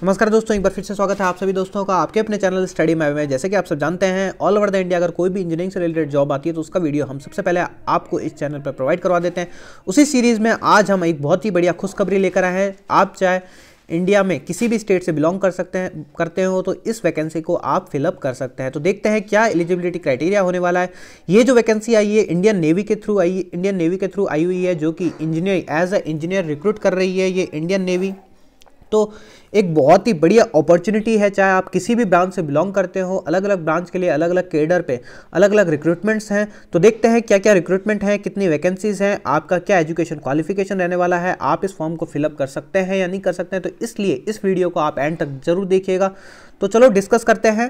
नमस्कार दोस्तों, एक बार फिर से स्वागत है आप सभी दोस्तों का आपके अपने चैनल स्टडी मैप में। जैसे कि आप सब जानते हैं, ऑल ओवर द इंडिया अगर कोई भी इंजीनियरिंग से रिलेटेड जॉब आती है तो उसका वीडियो हम सबसे पहले आपको इस चैनल पर प्रोवाइड करवा देते हैं। उसी सीरीज़ में आज हम एक बहुत ही बढ़िया खुशखबरी लेकर आए हैं। आप चाहे इंडिया में किसी भी स्टेट से बिलोंग करते हो तो इस वैकेंसी को आप फिलअप कर सकते हैं। तो देखते हैं क्या एलिजिबिलिटी क्राइटेरिया होने वाला है। ये जो वैकेंसी आई है इंडियन नेवी के थ्रू आई हुई है, जो कि engineer as a engineer recruit कर रही है ये इंडियन नेवी। तो एक बहुत ही बढ़िया अपॉर्चुनिटी है, चाहे आप किसी भी ब्रांच से बिलोंग करते हो। अलग अलग ब्रांच के लिए अलग अलग कैडर पे अलग अलग रिक्रूटमेंट्स हैं। तो देखते हैं क्या क्या रिक्रूटमेंट है, कितनी वैकेंसीज हैं, आपका क्या एजुकेशन क्वालिफिकेशन रहने वाला है, आप इस फॉर्म को फिलअप कर सकते हैं या नहीं कर सकते हैं। तो इसलिए इस वीडियो को आप एंड तक जरूर देखिएगा। तो चलो डिस्कस करते हैं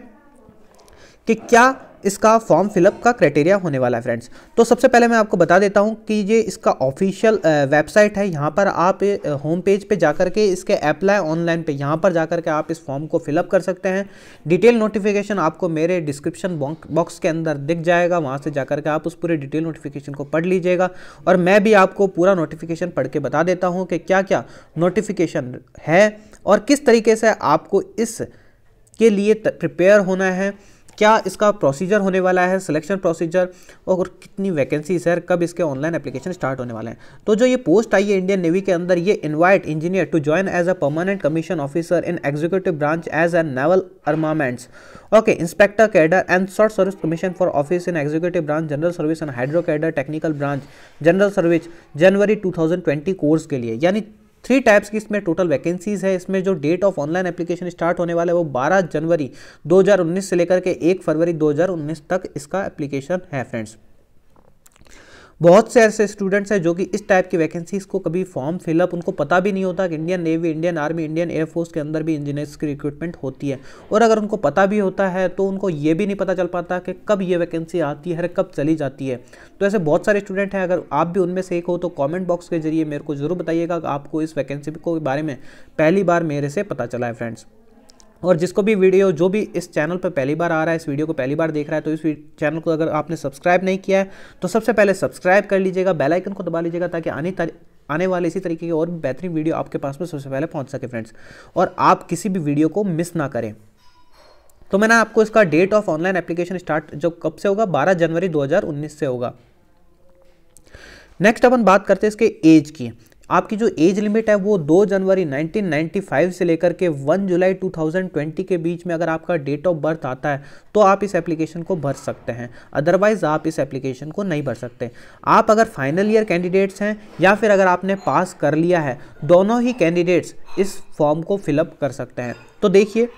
कि क्या इसका फॉर्म फिलअप का क्राइटेरिया होने वाला है फ्रेंड्स। तो सबसे पहले मैं आपको बता देता हूं कि ये इसका ऑफिशियल वेबसाइट है। यहाँ पर आप होम पेज पे जाकर के इसके अप्लाई ऑनलाइन पे यहाँ पर जाकर के आप इस फॉर्म को फिलअप कर सकते हैं। डिटेल नोटिफिकेशन आपको मेरे डिस्क्रिप्शन बॉक्स के अंदर दिख जाएगा, वहाँ से जाकर के आप उस पूरे डिटेल नोटिफिकेशन को पढ़ लीजिएगा। और मैं भी आपको पूरा नोटिफिकेशन पढ़ के बता देता हूँ कि क्या क्या नोटिफिकेशन है और किस तरीके से आपको इसके लिए प्रिपेयर होना है, क्या इसका प्रोसीजर होने वाला है, सिलेक्शन प्रोसीजर, और कितनी वैकेंसीज है, कब इसके ऑनलाइन एप्लीकेशन स्टार्ट होने वाले हैं। तो जो ये पोस्ट आई है इंडियन नेवी के अंदर, ये invite engineer to join as a permanent commission officer in executive branch as a naval armaments, okay, inspector cadre and short service commission for office in executive branch general service and hydro cadre technical branch general service January 2020 course के लिए। यानी 3 types की इसमें total vacancies है। इसमें जो date of online application start होने वाला है वो 12 जनवरी 2019 से लेकर के 1 फरवरी 2019 तक इसका एप्लीकेशन है फ्रेंड्स। बहुत से ऐसे स्टूडेंट्स हैं जो कि इस टाइप की वैकेंसीज को कभी फॉर्म फिलअप उनको पता भी नहीं होता कि Indian navy, Indian army, Indian air force के अंदर भी इंजीनियर्स की रिक्रूटमेंट होती है। और अगर उनको पता भी होता है तो उनको ये भी नहीं पता चल पाता कि कब ये वैकेंसी आती है, कब चली जाती है। तो ऐसे बहुत सारे स्टूडेंट हैं, अगर आप भी उनमें से एक हो तो कॉमेंट बॉक्स के जरिए मेरे को जरूर बताइएगा कि आपको इस वैकेंसी के बारे में पहली बार मेरे से पता चला है फ्रेंड्स। और जिसको भी वीडियो, जो भी इस चैनल पर पहली बार आ रहा है, इस वीडियो को पहली बार देख रहा है, तो इस चैनल को अगर आपने सब्सक्राइब नहीं किया है तो सबसे पहले सब्सक्राइब कर लीजिएगा, बेल आइकन को दबा लीजिएगा ताकि आने वाले इसी तरीके के और भी बेहतरीन वीडियो आपके पास में सबसे पहले पहुंच सके फ्रेंड्स, और आप किसी भी वीडियो को मिस ना करें। तो मैंने आपको इसका date of online application start जो कब से होगा, 12 जनवरी 2019 से होगा। नेक्स्ट अपन बात करते हैं इसके एज की। आपकी जो एज लिमिट है वो 2 जनवरी 1995 से लेकर के 1 जुलाई 2020 के बीच में अगर आपका डेट ऑफ बर्थ आता है तो आप इस एप्लीकेशन को भर सकते हैं, अदरवाइज आप इस एप्लीकेशन को नहीं भर सकते। आप अगर फाइनल ईयर कैंडिडेट्स हैं या फिर अगर आपने पास कर लिया है, दोनों ही कैंडिडेट्स इस फॉर्म को फिलअप कर सकते हैं। तो देखिए,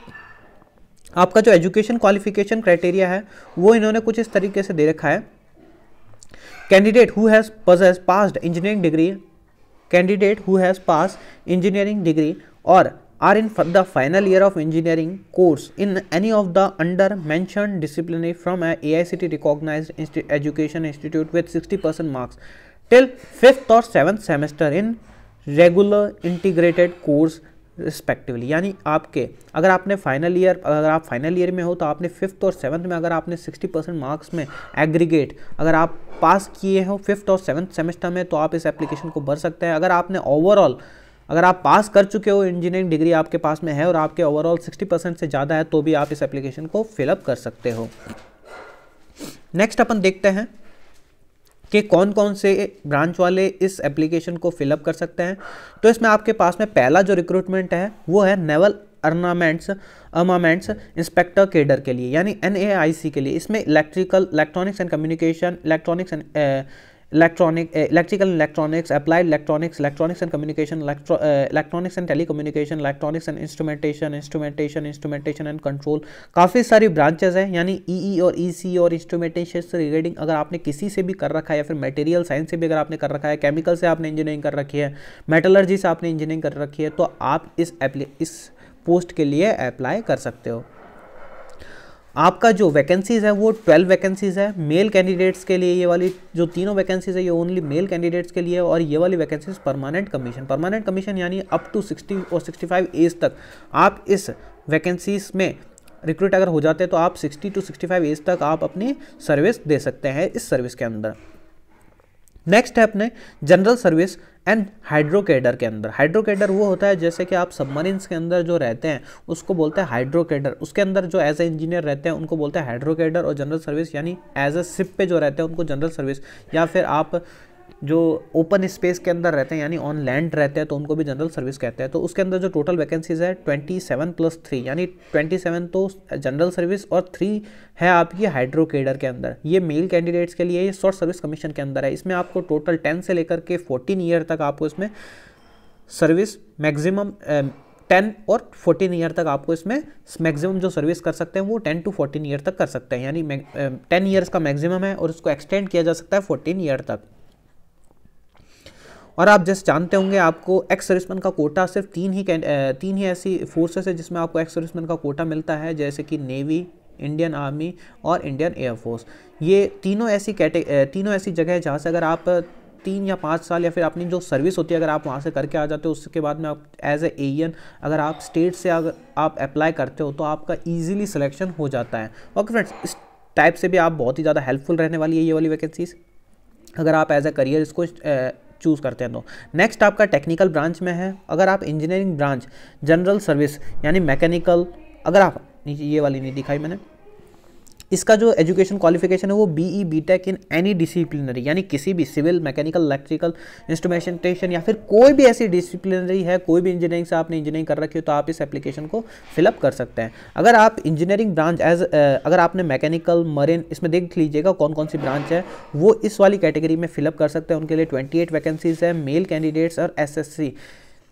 आपका जो एजुकेशन क्वालिफिकेशन क्राइटेरिया है वो इन्होंने कुछ इस तरीके से दे रखा है। Candidate who has passed engineering degree, candidate who has passed engineering degree or are in the final year of engineering course in any of the under mentioned discipline from a AICT recognized education institute with 60% marks till 5th or 7th semester in regular integrated course respectively. यानी अगर आप final year में हो तो आपने 5th और 7th में अगर आपने 60% मार्क्स में एग्रीगेट अगर आप पास किए हो 5th और 7th सेमेस्टर में तो आप इस एप्लीकेशन को भर सकते हैं। अगर आपने ओवरऑल अगर आप पास कर चुके हो, इंजीनियरिंग डिग्री आपके पास में है और आपके ओवरऑल 60% से ज़्यादा है तो भी आप इस एप्लीकेशन को फिलअप कर सकते हो। नेक्स्ट अपन देखते हैं कि कौन कौन से ब्रांच वाले इस एप्लीकेशन को फिलअप कर सकते हैं। तो इसमें आपके पास में पहला जो रिक्रूटमेंट है वो है नेवल आर्मामेंट्स इंस्पेक्टर कैडर के लिए, यानी NAIC के लिए। इसमें electronics and communication, electrical electronics, applied electronics and communication, electronics and telecommunication, electronics and instrumentation and control. काफ़ी सारी ब्रांचेज हैं, यानी EE और EC और इंस्ट्रूमेंटेशन से रिगार्डिंग अगर आपने किसी से भी कर रखा है या फिर मटेरियल साइंस से भी अगर आपने कर रखा है, केमिकल से आपने इंजीनियरिंग कर रखी है, मेटलर्जी से आपने इंजीनियरिंग कर रखी है, तो आप इस पोस्ट के लिए अप्लाई कर सकते हो। आपका जो वैकेंसीज है वो 12 वैकेंसीज है मेल कैंडिडेट्स के लिए। ये वाली जो तीनों वैकेंसीज है ये ओनली मेल कैंडिडेट्स के लिए, और ये वाली वैकेंसीज परमानेंट कमीशन यानी अप टू 60 और 65 एज तक आप इस वैकेंसीज में रिक्रूट अगर हो जाते हैं तो आप 60 to 65 एज तक आप अपनी सर्विस दे सकते हैं इस सर्विस के अंदर। नेक्स्ट है अपने जनरल सर्विस एंड हाइड्रोकेडर के अंदर। हाइड्रोकेडर वो होता है जैसे कि आप सबमरीन्स के अंदर जो रहते हैं उसको बोलते हैं हाइड्रोकेडर, उसके अंदर जो एज ए इंजीनियर रहते हैं उनको बोलते हैं हाइड्रोकेडर। और जनरल सर्विस यानी एज ए शिप पे जो रहते हैं उनको जनरल सर्विस, या फिर आप जो ओपन स्पेस के अंदर रहते हैं यानी ऑन लैंड रहते हैं तो उनको भी जनरल सर्विस कहते हैं। तो उसके अंदर जो टोटल वैकेंसीज है 27+3 यानी 27 तो जनरल सर्विस और 3 है आपकी हाइड्रोकेडर के अंदर। ये मेल कैंडिडेट्स के लिए ये शॉर्ट सर्विस कमीशन के अंदर है। इसमें आपको टोटल 10 से लेकर के 14 ईयर तक आपको इसमें सर्विस मैक्सिमम 10 और 14 ईयर तक आपको इसमें मैक्सिमम जो सर्विस कर सकते हैं वो 10 to 14 ईयर तक कर सकते हैं, यानी 10 ईयर्स का मैक्सिमम है और उसको एक्सटेंड किया जा सकता है 14 ईयर तक। और आप जैसे जानते होंगे आपको एक्स सर्विसमैन का कोटा सिर्फ तीन ही ऐसी फोर्सेस है जिसमें आपको एक्स सर्विसमैन का कोटा मिलता है, जैसे कि नेवी, इंडियन आर्मी और इंडियन एयरफोर्स। ये तीनों ऐसी जगह है जहाँ से अगर आप 3 या 5 साल या फिर अपनी जो सर्विस होती है अगर आप वहाँ से करके आ जाते हो, उसके बाद में आप एज ए एएन अगर आप स्टेट से अगर आप अप्लाई करते हो तो आपका ईजिली सिलेक्शन हो जाता है। ओके फ्रेंड्स, इस टाइप से भी आप बहुत ही ज़्यादा हेल्पफुल रहने वाली है ये वाली वैकेंसीज अगर आप एज ए करियर इसको चूज़ करते हैं तो। नेक्स्ट आपका टेक्निकल ब्रांच में है। अगर आप इंजीनियरिंग ब्रांच, जनरल सर्विस यानी मैकेनिकल, अगर आप ये वाली नहीं दिखाई मैंने, इसका जो एजुकेशन क्वालिफिकेशन है वो BE BTech in any disciplinary यानी किसी भी सिविल, मैकेनिकल, इलेक्ट्रिकल, इंस्ट्रूमेंटेशन या फिर कोई भी ऐसी डिसिप्लिनरी है, कोई भी इंजीनियरिंग से आपने इंजीनियरिंग कर रखी हो तो आप इस एप्लीकेशन को फिलअप कर सकते हैं। अगर आप इंजीनियरिंग ब्रांच अगर आपने मैकेनिकल, मरीन, इसमें देख लीजिएगा कौन कौन सी ब्रांच है, वो इस वाली कैटेगरी में फिलअप कर सकते हैं। उनके लिए 28 वैकेंसीज है, मेल कैंडिडेट्स और SSC।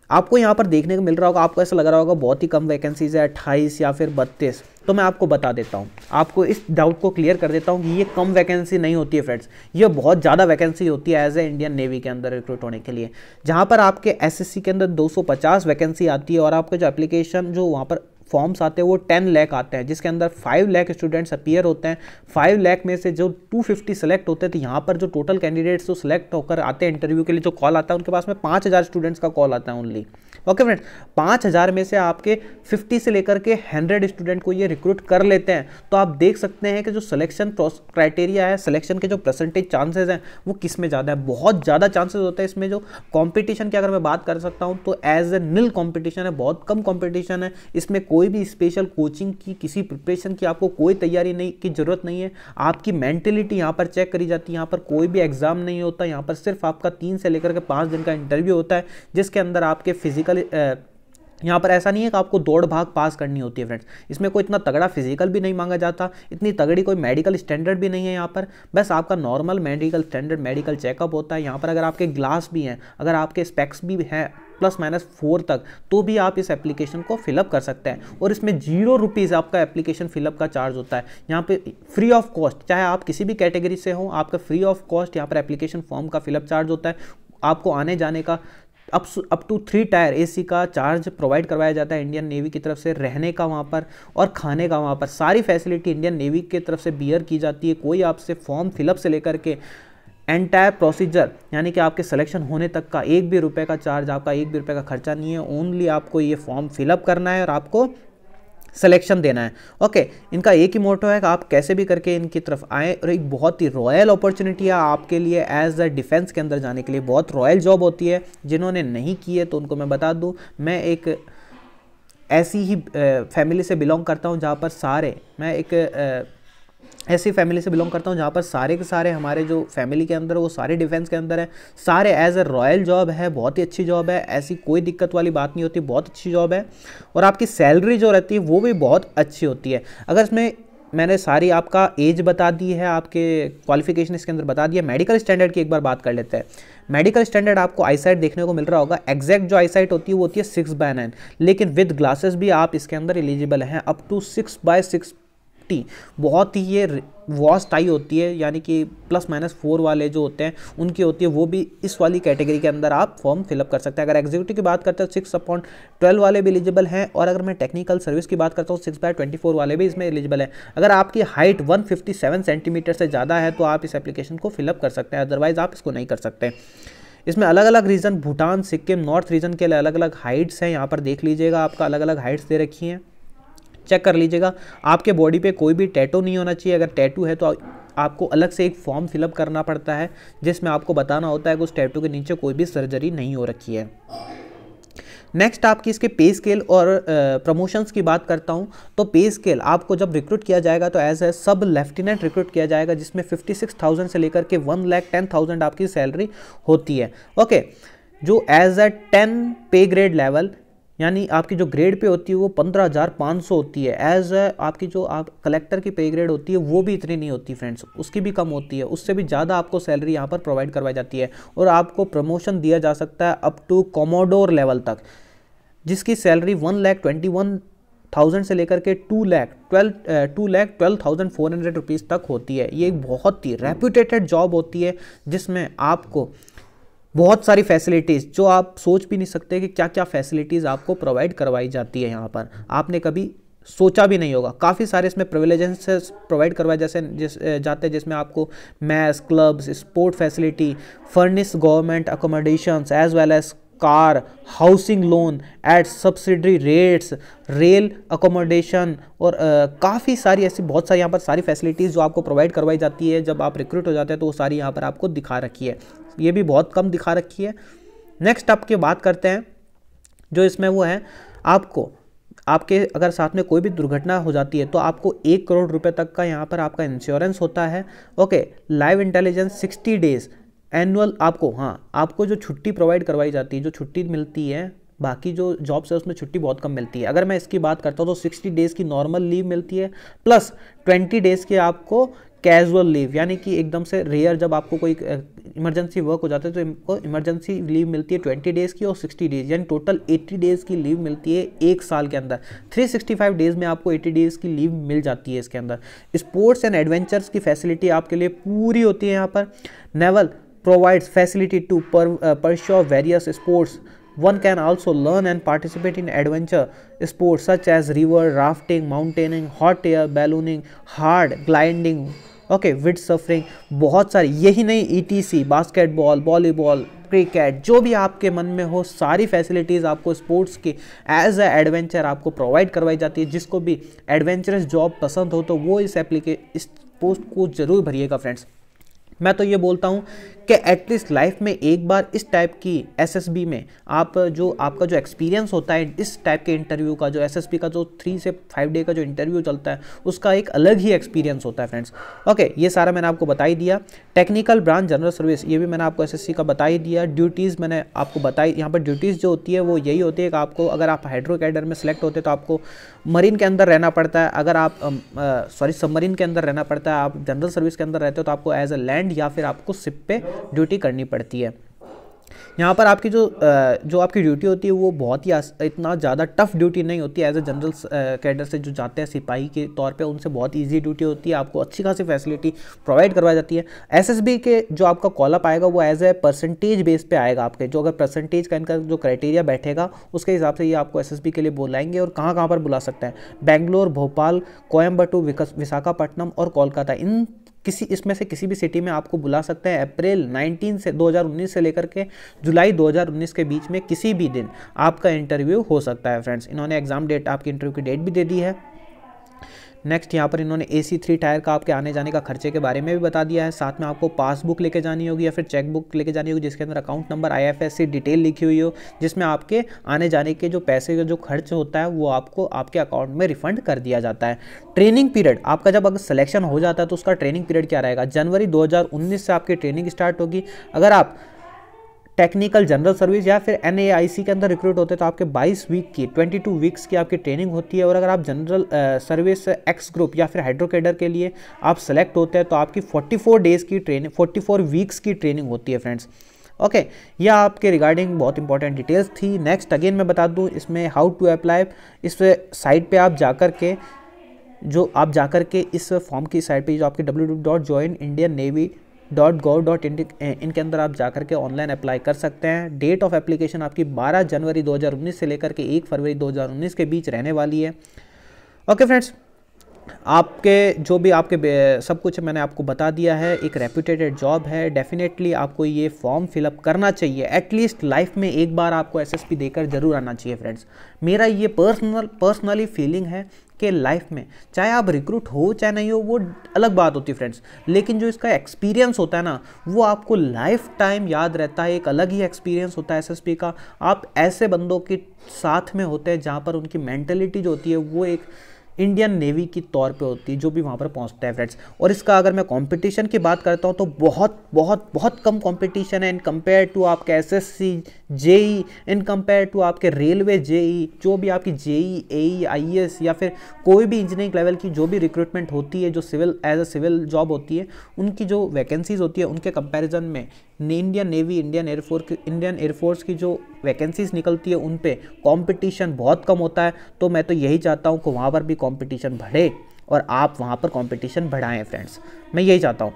आपको यहाँ पर देखने को मिल रहा होगा, आपको ऐसा लग रहा होगा बहुत ही कम वैकेंसीज है, 28 या फिर 32। तो मैं आपको बता देता हूँ, आपको इस डाउट को क्लियर कर देता हूँ कि ये कम वैकेंसी नहीं होती है फ्रेंड्स, ये बहुत ज़्यादा वैकेंसी होती है एज ए इंडियन नेवी के अंदर रिक्रूट होने के लिए, जहाँ पर आपके SSC के अंदर 250 वैकेंसी आती है और आपके जो एप्लीकेशन जो वहाँ पर फॉर्म्स आते हैं वो 10 लाख आते हैं, जिसके अंदर 5 लाख स्टूडेंट्स अपीयर होते हैं। 5 लाख में से जो 250 सेलेक्ट होते हैं, तो यहाँ पर जो टोटल कैंडिडेट्स जो सिलेक्ट होकर आते हैं इंटरव्यू के लिए, जो कॉल आता है उनके पास में 5000 स्टूडेंट्स का कॉल आता है ओनली। ओके फ्रेंड, 5000 में से आपके 50 से लेकर के 100 स्टूडेंट को ये रिक्रूट कर लेते हैं। तो आप देख सकते हैं कि जो सिलेक्शन क्राइटेरिया है, सिलेक्शन के जो परसेंटेज चांसेस हैं वो किस में ज़्यादा है, बहुत ज़्यादा चांसेस होते हैं इसमें। जो कंपटीशन की अगर मैं बात कर सकता हूँ तो एज ए नील कंपटीशन है, बहुत कम कंपटीशन है इसमें। कोई भी स्पेशल कोचिंग की, किसी प्रिपरेशन की आपको कोई तैयारी नहीं की जरूरत नहीं है। आपकी मेंटेलिटी यहाँ पर चेक करी जाती है, यहाँ पर कोई भी एग्जाम नहीं होता, यहाँ पर सिर्फ आपका 3 से लेकर के 5 दिन का इंटरव्यू होता है, जिसके अंदर आपके फिजिकल यहाँ पर ऐसा नहीं है कि आपको दौड़ भाग पास करनी होती है फ्रेंड्स। इसमें कोई इतना तगड़ा फिजिकल भी नहीं मांगा जाता, इतनी तगड़ी कोई मेडिकल स्टैंडर्ड भी नहीं है यहाँ पर। बस आपका normal medical standard medical checkup होता है। यहाँ पर अगर आपके ग्लास भी हैं, अगर आपके स्पेक्स भी हैं +-4 तक, तो भी आप इस एप्लीकेशन को फिलअप कर सकते हैं। और इसमें 0 रुपीज़ आपका एप्लीकेशन फिलअप का चार्ज होता है। यहाँ पे फ्री ऑफ कॉस्ट, चाहे आप किसी भी कैटेगरी से हो, आपका फ्री ऑफ कॉस्ट यहाँ पर एप्लीकेशन फॉर्म का फिलअप चार्ज होता है। आपको आने जाने का अप टू 3 टायर AC का चार्ज प्रोवाइड करवाया जाता है इंडियन नेवी की तरफ से। रहने का वहाँ पर और खाने का वहाँ पर सारी फैसिलिटी इंडियन नेवी की तरफ से बियर की जाती है। कोई आपसे फॉर्म फिलअप से लेकर के एंटायर प्रोसीजर यानी कि आपके सिलेक्शन होने तक का 1 भी रुपये का चार्ज, आपका 1 भी रुपये का खर्चा नहीं है। ओनली आपको ये फॉर्म फिलअप करना है और आपको सिलेक्शन देना है। ओके, इनका एक ही मोटो है कि आप कैसे भी करके इनकी तरफ आएँ। और एक बहुत ही रॉयल अपॉर्चुनिटी है आपके लिए एज अ डिफेंस के अंदर जाने के लिए, बहुत रॉयल जॉब होती है। जिन्होंने नहीं की है तो उनको मैं बता दूं, मैं एक ऐसी ही फैमिली से बिलोंग करता हूं जहां पर ऐसी फैमिली से बिलोंग करता हूं जहाँ पर सारे के सारे हमारे जो फैमिली के अंदर वो सारे डिफेंस के अंदर है, सारे एज अ रॉयल जॉब है, बहुत ही अच्छी जॉब है, ऐसी कोई दिक्कत वाली बात नहीं होती, बहुत अच्छी जॉब है। और आपकी सैलरी जो रहती है वो भी बहुत अच्छी होती है। अगर इसमें मैंने सारी आपका एज बता दी है, आपके क्वालिफिकेशन इसके अंदर बता दिया। मेडिकल स्टैंडर्ड की एक बार बात कर लेते हैं। मेडिकल स्टैंडर्ड आपको आईसाइट देखने को मिल रहा होगा। एग्जैक्ट जो आईसाइट होती है वो होती है 6/9, लेकिन विद ग्लासेस भी आप इसके अंदर एलिजिबल हैं अप टू 6/6। बहुत ही ये वास्ट आई होती है, यानी कि +-4 वाले जो होते हैं उनकी होती है, वो भी इस वाली कैटेगरी के अंदर आप फॉर्म फिलअप कर सकते हैं। अगर एग्जीक्यूटिव की बात करते हैं 6/12 वाले भी एलिजिबल हैं, और अगर मैं टेक्निकल सर्विस की बात करता हूँ 6/24 वाले भी इसमें एलिजिबल हैं। अगर आपकी हाइट 157 सेंटीमीटर से ज़्यादा है तो आप इस एप्लीकेशन को फिलअप कर सकते हैं, अदरवाइज आप इसको नहीं कर सकते। इसमें अलग अलग region, Bhutan, Sikkim, north region के लिए अलग अलग हाइट्स हैं। यहाँ पर देख लीजिएगा, आपका अलग अलग हाइट्स दे रखी हैं, चेक कर लीजिएगा। आपके बॉडी पे कोई भी टैटू नहीं होना चाहिए, अगर टैटू है तो आपको अलग से एक फॉर्म फिलअप करना पड़ता है जिसमें आपको बताना होता है कि उस टैटू के नीचे कोई भी सर्जरी नहीं हो रखी है। नेक्स्ट आपकी इसके पे स्केल और प्रमोशंस की बात करता हूं, तो पे स्केल आपको जब रिक्रूट किया जाएगा तो एज ए सब लेफ्टिनेंट रिक्रूट किया जाएगा, जिसमें 56,000 से लेकर के 1,10,000 आपकी सैलरी होती है। ओके, जो एज ए 10 पे ग्रेड लेवल, यानी आपकी जो ग्रेड पे होती है वो 15,500 होती है। एज आपकी जो आप कलेक्टर की पे ग्रेड होती है वो भी इतनी नहीं होती फ्रेंड्स, उसकी भी कम होती है, उससे भी ज़्यादा आपको सैलरी यहाँ पर प्रोवाइड करवाई जाती है। और आपको प्रमोशन दिया जा सकता है अप टू कॉमोडोर लेवल तक, जिसकी सैलरी 1,21,000 से लेकर के 2,12,400 रुपीज़ तक होती है। ये एक बहुत ही रेप्यूटेटेड जॉब होती है जिसमें आपको बहुत सारी फैसिलिटीज़, जो आप सोच भी नहीं सकते कि क्या क्या फैसिलिटीज़ आपको प्रोवाइड करवाई जाती है यहाँ पर, आपने कभी सोचा भी नहीं होगा। काफ़ी सारे इसमें प्रिविलेजेंसेस प्रोवाइड करवाए जाते हैं, जिसमें आपको mess, clubs, sport facility, furnish government accommodations as well as car, housing loan at subsidiary rates, rail accommodation और काफ़ी सारी ऐसी बहुत सारी यहाँ पर सारी फैसिलिटीज़ जो आपको प्रोवाइड करवाई जाती है जब आप रिक्रूट हो जाते हैं, तो वो सारी यहाँ पर आपको दिखा रखी है। ये भी बहुत कम दिखा रखी है। नेक्स्ट आपकी बात करते हैं, जो इसमें वो है आपको आपके अगर साथ में कोई भी दुर्घटना हो जाती है तो आपको 1 करोड़ रुपए तक का यहाँ पर आपका इंश्योरेंस होता है। Okay, live intelligence 60 days annual आपको, हाँ, आपको जो छुट्टी प्रोवाइड करवाई जाती है, जो छुट्टी मिलती है, बाकी जो जॉब्स है उसमें छुट्टी बहुत कम मिलती है। अगर मैं इसकी बात करता हूँ तो 60 डेज़ की नॉर्मल लीव मिलती है, प्लस 20 डेज़ की आपको कैजुअल लीव, यानी कि एकदम से रेयर जब आपको कोई इमरजेंसी वर्क हो जाता है तो इनको इमरजेंसी लीव मिलती है 20 डेज़ की और 60 डेज़, यानी टोटल 80 डेज़ की लीव मिलती है एक साल के अंदर। 365 डेज़ में आपको 80 डेज़ की लीव मिल जाती है इसके अंदर। स्पोर्ट्स एंड एडवेंचर्स की फैसिलिटी आपके लिए पूरी होती है यहाँ पर। Naval provides facility to pursue various sports. One can also learn and participate in adventure sports such as river rafting, mountaineering, hot air ballooning, hard gliding, okay, wind surfing, बहुत सारी, यही नहीं, ETC, बास्केटबॉल, वॉलीबॉल, क्रिकेट, जो भी आपके मन में हो सारी फैसिलिटीज़ आपको स्पोर्ट्स की एज ए एडवेंचर आपको प्रोवाइड करवाई जाती है। जिसको भी एडवेंचरस जॉब पसंद हो तो वो इस पोस्ट को ज़रूर भरिएगा फ्रेंड्स। मैं तो ये बोलता हूँ कि एटलीस्ट लाइफ में एक बार इस टाइप की SSB में आप जो आपका जो एक्सपीरियंस होता है इस टाइप के इंटरव्यू का, जो SSB का जो 3 से 5 डे का जो इंटरव्यू चलता है उसका एक अलग ही एक्सपीरियंस होता है फ्रेंड्स। ओके, ये सारा मैंने आपको बता ही दिया। टेक्निकल ब्रांच जनरल सर्विस, ये भी मैंने आपको SSC का बता ही दिया। ड्यूटीज़ मैंने आपको बताई, यहाँ पर ड्यूटीज़ जो होती है वो यही होती है कि आपको, अगर आप हाइड्रो कैडर में सेलेक्ट होते हैं तो आपको मरीन के अंदर रहना पड़ता है, अगर आप सबमरीन के अंदर रहना पड़ता है, आप जनरल सर्विस के अंदर रहते हो तो आपको एज ए लैंड या फिर आपको शिप पे ड्यूटी करनी पड़ती है। यहाँ पर आपकी जो आपकी ड्यूटी होती है वो बहुत ही इतना ज़्यादा टफ ड्यूटी नहीं होती है। एज ए जनरल कैडर से जो जाते हैं सिपाही के तौर पे, उनसे बहुत इजी ड्यूटी होती है, आपको अच्छी खासी फैसिलिटी प्रोवाइड करवाई जाती है। SSB के जो आपका कॉलअप आएगा वो एज ए परसेंटेज बेस पे आएगा आपके, जो अगर परसेंटेज का इनका जो क्राइटेरिया बैठेगा उसके हिसाब से ये आपको SSB के लिए बुलाएंगे। और कहाँ कहाँ पर बुला सकते हैं, बेंगलोर, भोपाल, कोयम्बटूर, विशाखापट्टनम और कोलकाता, इन इसमें से किसी भी सिटी में आपको बुला सकते हैं। अप्रैल 2019 से लेकर के जुलाई 2019 के बीच में किसी भी दिन आपका इंटरव्यू हो सकता है फ्रेंड्स। इन्होंने एग्जाम डेट, आपकी इंटरव्यू की डेट भी दे दी है। नेक्स्ट यहाँ पर इन्होंने AC3 टायर का आपके आने जाने का खर्चे के बारे में भी बता दिया है। साथ में आपको पासबुक लेके जानी होगी या फिर चेक बुक लेके जानी होगी जिसके अंदर अकाउंट नंबर, IFSC डिटेल लिखी हुई हो, जिसमें आपके आने जाने के जो पैसे का जो खर्च होता है वो आपको आपके अकाउंट में रिफंड कर दिया जाता है। ट्रेनिंग पीरियड आपका जब अगर सिलेक्शन हो जाता है तो उसका ट्रेनिंग पीरियड क्या रहेगा, जनवरी 2019 से आपकी ट्रेनिंग स्टार्ट होगी। अगर आप टेक्निकल जनरल सर्विस या फिर NAIC के अंदर रिक्रूट होते हैं तो आपके 22 वीक की 22 वीक्स की आपकी ट्रेनिंग होती है। और अगर आप जनरल सर्विस X ग्रुप या फिर हाइड्रो कैडर के लिए आप सेलेक्ट होते हैं तो आपकी 44 डेज़ की ट्रेनिंग, 44 वीक्स की ट्रेनिंग होती है फ्रेंड्स। ओके, यह आपके रिगार्डिंग बहुत इंपॉर्टेंट डिटेल्स थी। नेक्स्ट अगेन मैं बता दूं इसमें हाउ टू अप्लाई, इस साइट पे आप जाकर के इस फॉर्म की साइट पे जो आपकी www.joinindiannavy.gov.in के अंदर आप जाकर के ऑनलाइन अप्लाई कर सकते हैं। डेट ऑफ एप्लीकेशन आपकी 12 जनवरी 2019 से लेकर के 1 फरवरी 2019 के बीच रहने वाली है। ओके फ्रेंड्स, आपके जो भी आपके सब कुछ मैंने आपको बता दिया है। एक रेप्यूटेड जॉब है, डेफिनेटली आपको ये फॉर्म फिलअप करना चाहिए। एटलीस्ट लाइफ में एक बार आपको एसएसपी देकर जरूर आना चाहिए फ्रेंड्स। मेरा ये पर्सनली फीलिंग है कि लाइफ में चाहे आप रिक्रूट हो चाहे नहीं हो, वो अलग बात होती है फ्रेंड्स, लेकिन जो इसका एक्सपीरियंस होता है ना, वो आपको लाइफ टाइम याद रहता है। एक अलग ही एक्सपीरियंस होता है एसएसपी का। आप ऐसे बंदों के साथ में होते हैं जहाँ पर उनकी मेंटलिटी जो होती है वो एक इंडियन नेवी की तौर पे होती है, जो भी वहाँ पर पहुँचता है फ्रेंड्स। और इसका अगर मैं कंपटीशन की बात करता हूँ तो बहुत बहुत बहुत कम कंपटीशन है इन कंपेयर टू आपके SSC JE, in compare to आपके रेलवे जेई, जो भी आपकी जेई एई आईएएस या फिर कोई भी इंजीनियरिंग लेवल की जो भी रिक्रूटमेंट होती है, जो civil as a civil job होती है, उनकी जो वैकेंसीज होती है उनके कंपैरिजन में इंडियन नेवी, इंडियन एयरफोर्स की जो वैकेंसीज निकलती है उन पे कंपटीशन बहुत कम होता है। तो मैं तो यही चाहता हूँ कि वहाँ पर भी कंपटीशन बढ़े और आप वहाँ पर कंपटीशन बढ़ाएं फ्रेंड्स, मैं यही चाहता हूँ।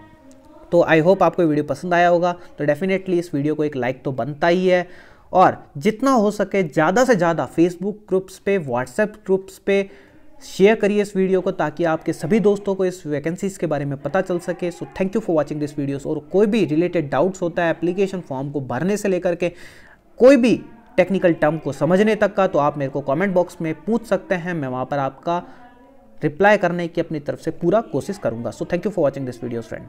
तो आई होप आपको वीडियो पसंद आया होगा। तो डेफिनेटली इस वीडियो को एक लाइक तो बनता ही है, और जितना हो सके ज़्यादा से ज़्यादा फेसबुक ग्रुप्स पे, व्हाट्सएप ग्रुप्स पे शेयर करिए इस वीडियो को, ताकि आपके सभी दोस्तों को इस वैकेंसीज के बारे में पता चल सके। So thank you for watching this videos. और कोई भी रिलेटेड डाउट्स होता है एप्लीकेशन फॉर्म को भरने से लेकर के कोई भी टेक्निकल टर्म को समझने तक का, तो आप मेरे को कमेंट बॉक्स में पूछ सकते हैं। मैं वहाँ पर आपका रिप्लाई करने की अपनी तरफ से पूरा कोशिश करूँगा। So thank you for watching this videos friend.